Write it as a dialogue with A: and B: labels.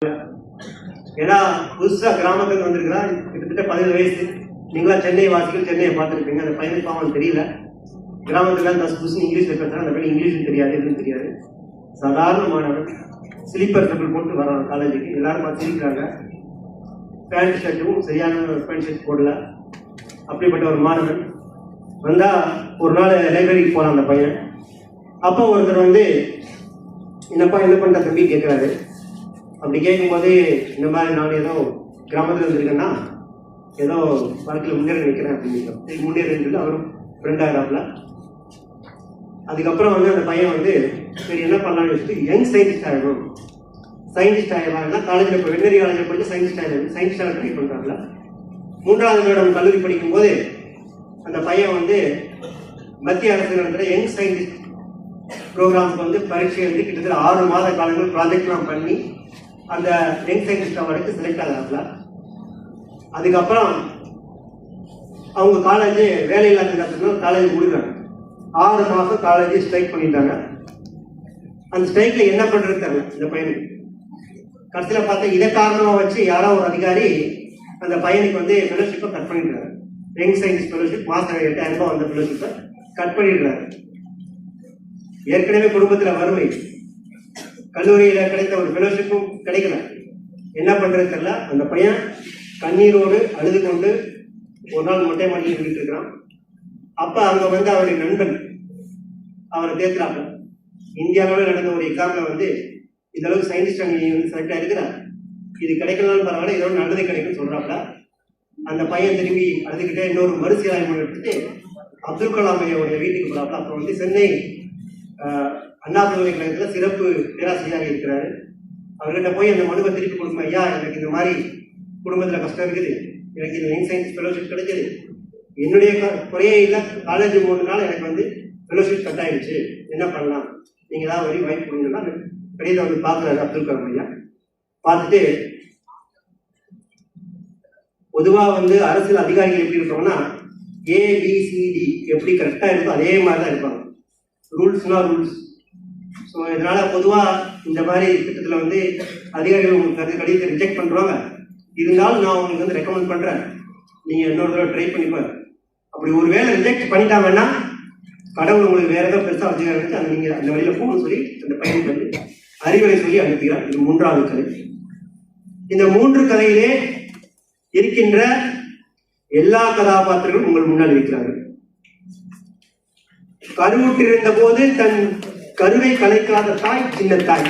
A: ஏன்னா புதுசா கிராமத்துக்கு வந்திருக்கிறா, கிட்டத்தட்ட 17 வயசு. நீங்களா சென்னை வாசிகள், சென்னையை பார்த்துருப்பீங்க. அந்த பையனுக்கு பாவம் தெரியல. கிராமத்துல புதுசு இங்கிலீஷ்ல பேசுறாங்க. அந்த பையன் இங்கிலீஷும் தெரியாது, எதுவும் தெரியாது. சாதாரண மாணவன், ஸ்லீப்பர் செப்பல் போட்டு வரான் காலேஜுக்கு. எல்லாரும் பார்த்து சிரிக்கிறாங்க. பேண்ட் ஷர்ட்டும் சரியான பேண்ட் ஷர்ட் போடல. அப்படிப்பட்ட ஒரு மாணவன் வந்தா ஒரு நாள் லைப்ரரிக்கு போறான் அந்த பையன். அப்போ ஒருத்தர் வந்து என்னப்பா என்ன பண்ற தம்பி கேட்குறாரு. அப்படி கேட்கும்போது இந்த மாதிரி நான் ஏதோ கிராமத்தில் இருந்திருக்கேன்னா ஏதோ வாழ்க்கையில் முன்னேற நிற்கிறேன் அப்படின்னு முன்னேறது அவரும் ஃப்ரெண்ட் ஆகிறாப்புல. அதுக்கப்புறம் வந்து அந்த பையன் வந்து சரி என்ன பண்ணலாம்னு வச்சுட்டு யங் சயின்டிஸ்ட் ஆகணும், சயின்டிஸ்ட் ஆகலாம் காலேஜில் இப்போ வெட்டனரி காலேஜில் படித்து சயின்டிஸ்டாக ட்ரை பண்ணுறாப்புல. 3வது வருடம் கல்லூரி படிக்கும்போது அந்த பையன் வந்து மத்திய அரசு நடத்துகிற யங் சயின்டிஸ்ட் ப்ரோக்ராம்ஸ்க்கு வந்து பரீட்சை வந்து கிட்டத்தட்ட 6 மாத காலங்கள் ப்ராஜெக்ட்லாம் பண்ணி அந்த யங் சயின்டிஸ்ட் அவார்டுக்கு செலக்ட் ஆகிறாப்புல. அதுக்கப்புறம் அவங்க காலேஜ் வேலையில்லாத காலேஜ் முடிக்கிறாங்க. 6 மாதம் காலேஜ் ஸ்ட்ரைக் பண்ணிட்டாங்க. அந்த ஸ்ட்ரைக்ல என்ன பண்றது தெரியல இந்த பையனுக்கு. கடைசியில் பார்த்தா இதை காரணமாக வச்சு யாரோ ஒரு அதிகாரி அந்த பையனுக்கு வந்து ஃபெலோஷிப்பை கட் பண்ணிடுறாரு. யங் சயின்டிஸ்ட் ஃபெலோஷிப் மாதம் 8000 ரூபாய் வந்த ஃபெலோஷிப்பை கட் பண்ணிடுறாரு. ஏற்கனவே குடும்பத்தில் வறுமை, கல்லூரியில் கிடைத்த ஒரு ஃபெலோஷிப்பும் கிடைக்கல. என்ன பண்றது தெரியல. அந்த பையன் கண்ணீரோடு அழுது கொண்டு ஒரு நாள் மொட்டை மாட்டி சொல்லிட்டு இருக்கிறான். அப்ப அங்க வந்து அவருடைய நண்பன் அவரை தேர்த்துறாங்க. இந்தியாவில் நடந்த ஒரு எக்ஸாம்ல வந்து இந்த அளவுக்கு சயின்டிஸ்ட் நீ வந்து செலக்ட் ஆயிருக்கிறார், இது கிடைக்கலாம்னு பரவாயில்ல, இதோட நல்லது கிடைக்கும்னு சொல்றாப்ல. அந்த பையன் திரும்பி அழுதுகிட்டே இன்னொரு மறுசீராய்வு எடுத்துட்டு அப்துல் கலாம் ஐயாவுடைய வீட்டுக்கு போறாப்ல. அப்புறம் வந்து சென்னை அண்ணா பல்கலைக்கழகத்தில் சிறப்பு பேராசிரியராக இருக்கிறாரு. அவர்கிட்ட போய் அந்த மனுவை திருப்பி கொடுக்கும். ஐயா, எனக்கு இந்த மாதிரி குடும்பத்தில் கஷ்டம் இருக்குது, எனக்கு இந்த யங் சயின்ஸ் ஃபெலோஷிப் கிடைச்சது, என்னுடைய குறையே இல்லை, காலேஜ் 3 நாள் எனக்கு வந்து ஃபெலோஷிப் கட் ஆயிடுச்சு, என்ன பண்ணலாம், நீங்கள் ஏதாவது வரி வாய்ப்பு கொடுங்கன்னா கடிதம் வந்து பார்க்குறாரு அப்துல் கலாம் ஐயா. பார்த்துட்டு பொதுவாக வந்து அரசியல் அதிகாரிகள் எப்படி இருப்பாங்கன்னா ABCD எப்படி கரெக்டாக இருக்கோ அதே மாதிரி தான் இருப்பாங்க. ரூல்ஸ்னா ரூல்ஸ். ஸோ இதனால பொதுவாக இந்த மாதிரி திட்டத்தில் வந்து அதிகாரிகள் உங்களுக்கு கடிதத்தை ரிஜெக்ட் பண்ணுறாங்க. இருந்தாலும் நான் உங்களுக்கு வந்து ரெக்கமெண்ட் பண்ணுறேன், நீங்கள் இன்னொரு தடவை ட்ரை பண்ணிப்பார். அப்படி ஒரு வேளை ரிஜெக்ட் பண்ணிட்டாங்கன்னா கடவுள் உங்களுக்கு வேற ஏதோ பெருசாக அதிகாரம் இருந்துச்சு, அதை நீங்கள் அந்த வழியில் போகணும்னு சொல்லி அந்த பையனுக்கு வந்து அறிவுரை சொல்லி அனுப்புகிறார். இது 3வது கதை. இந்த 3 கதையிலே இருக்கின்ற எல்லா கதாபாத்திரங்களும் உங்கள் முன்னால் இருக்கிறார்கள். கருவுற்றிருந்த போது தன் கருவை கலைக்காத தாய் சின்ன தாய்.